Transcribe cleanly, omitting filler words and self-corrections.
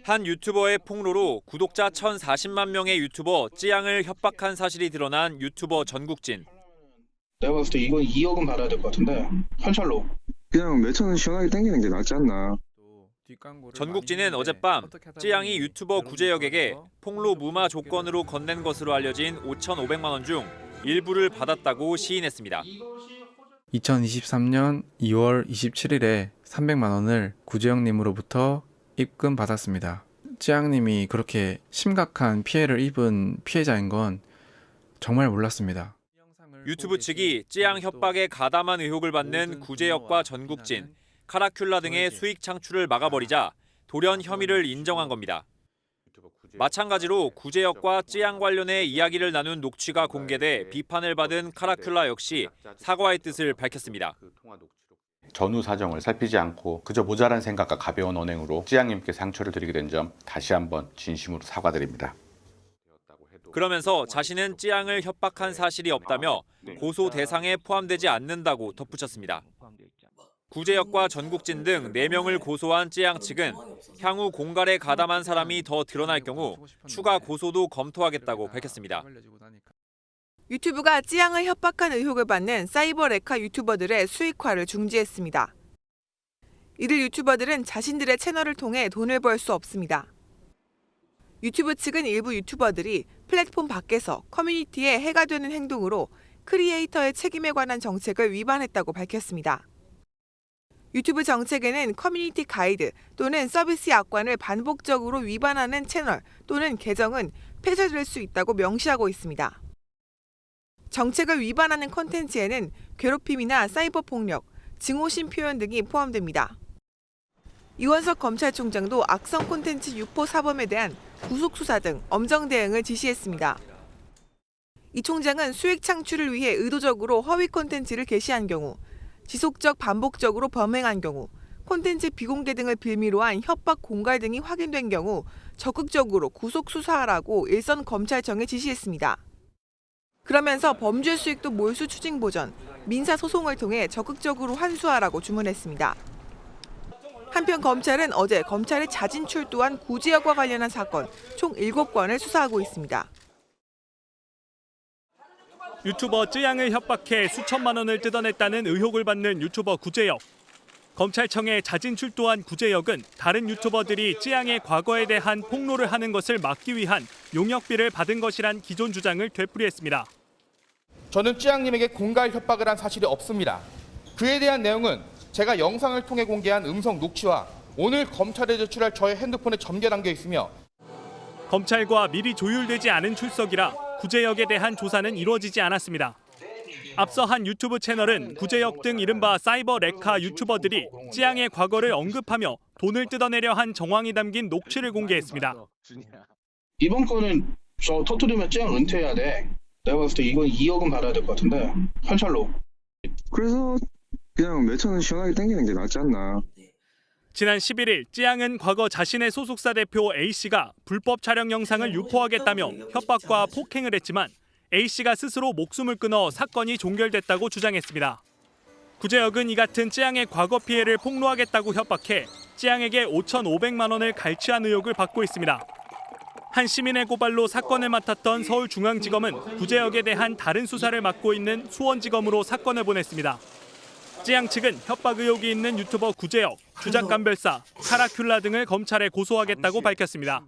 한 유튜버의 폭로로 구독자 1,040만 명의 유튜버 찌양을 협박한 사실이 드러난 유튜버 전국진. 내가 봤을 때 이건 2억은 받아야 될 것 같은데 현찰로. 그냥 몇천 원 시원하게 땡기는 게 낫지 않나. 전국진은 어젯밤 찌양이 유튜버 구제혁에게 폭로 무마 조건으로 건넨 것으로 알려진 5,500만 원 중 일부를 받았다고 시인했습니다. 2023년 2월 27일에 300만 원을 구제혁님으로부터 입금받았습니다. 찌양님이 그렇게 심각한 피해를 입은 피해자인 건 정말 몰랐습니다. 유튜브 측이 찌양 협박에 가담한 의혹을 받는 구제혁과 전국진, 카라큘라 등의 수익 창출을 막아버리자 돌연 혐의를 인정한 겁니다. 마찬가지로 구제혁과 찌양 관련해 이야기를 나눈 녹취가 공개돼 비판을 받은 카라큘라 역시 사과의 뜻을 밝혔습니다. 전후 사정을 살피지 않고 그저 모자란 생각과 가벼운 언행으로 찌양님께 상처를 드리게 된 점 다시 한번 진심으로 사과드립니다. 그러면서 자신은 찌양을 협박한 사실이 없다며 고소 대상에 포함되지 않는다고 덧붙였습니다. 구제혁과 전국진 등 4명을 고소한 찌양 측은 향후 공갈에 가담한 사람이 더 드러날 경우 추가 고소도 검토하겠다고 밝혔습니다. 유튜브가 찌양을 협박한 의혹을 받는 사이버 레카 유튜버들의 수익화를 중지했습니다. 이들 유튜버들은 자신들의 채널을 통해 돈을 벌 수 없습니다. 유튜브 측은 일부 유튜버들이 플랫폼 밖에서 커뮤니티에 해가 되는 행동으로 크리에이터의 책임에 관한 정책을 위반했다고 밝혔습니다. 유튜브 정책에는 커뮤니티 가이드 또는 서비스 약관을 반복적으로 위반하는 채널 또는 계정은 폐쇄될 수 있다고 명시하고 있습니다. 정책을 위반하는 콘텐츠에는 괴롭힘이나 사이버 폭력, 증오심 표현 등이 포함됩니다. 이원석 검찰총장도 악성 콘텐츠 유포 사범에 대한 구속 수사 등 엄정 대응을 지시했습니다. 이 총장은 수익 창출을 위해 의도적으로 허위 콘텐츠를 게시한 경우, 지속적 반복적으로 범행한 경우, 콘텐츠 비공개 등을 빌미로 한 협박 공갈 등이 확인된 경우 적극적으로 구속 수사하라고 일선 검찰청에 지시했습니다. 그러면서 범죄 수익도 몰수 추징 보전, 민사 소송을 통해 적극적으로 환수하라고 주문했습니다. 한편 검찰은 어제 검찰에 자진 출두한 구제혁과 관련한 사건 총 7건을 수사하고 있습니다. 유튜버 찌양을 협박해 수천만 원을 뜯어냈다는 의혹을 받는 유튜버 구제혁. 검찰청에 자진 출두한 구제혁은 다른 유튜버들이 찌양의 과거에 대한 폭로를 하는 것을 막기 위한 용역비를 받은 것이란 기존 주장을 되풀이했습니다. 저는 찌양님에게 공갈 협박을 한 사실이 없습니다. 그에 대한 내용은 제가 영상을 통해 공개한 음성 녹취와 오늘 검찰에 제출할 저의 핸드폰에 점개 담겨 있으며 검찰과 미리 조율되지 않은 출석이라 구제혁에 대한 조사는 이루어지지 않았습니다. 앞서 한 유튜브 채널은 구제혁 등 이른바 사이버 레카 유튜버들이 찌양의 과거를 언급하며 돈을 뜯어내려 한 정황이 담긴 녹취를 공개했습니다. 이번 건은 저 터뜨리면 찌양 은퇴해야 돼. 내가 봤을 때 이건 2억은 받아야 될 것 같은데 현찰로. 그래서 그냥 몇천 원 시원하게 땡기는 게 낫지 않나. 지난 11일 찌양은 과거 자신의 소속사 대표 A씨가 불법 촬영 영상을 유포하겠다며 협박과 폭행을 했지만 A씨가 스스로 목숨을 끊어 사건이 종결됐다고 주장했습니다. 구제혁은 이 같은 찌양의 과거 피해를 폭로하겠다고 협박해 찌양에게 5,500만 원을 갈취한 의혹을 받고 있습니다. 한 시민의 고발로 사건을 맡았던 서울중앙지검은 구제혁에 대한 다른 수사를 맡고 있는 수원지검으로 사건을 보냈습니다. 찌양 측은 협박 의혹이 있는 유튜버 구제혁, 주작감별사, 카라큘라 등을 검찰에 고소하겠다고 밝혔습니다.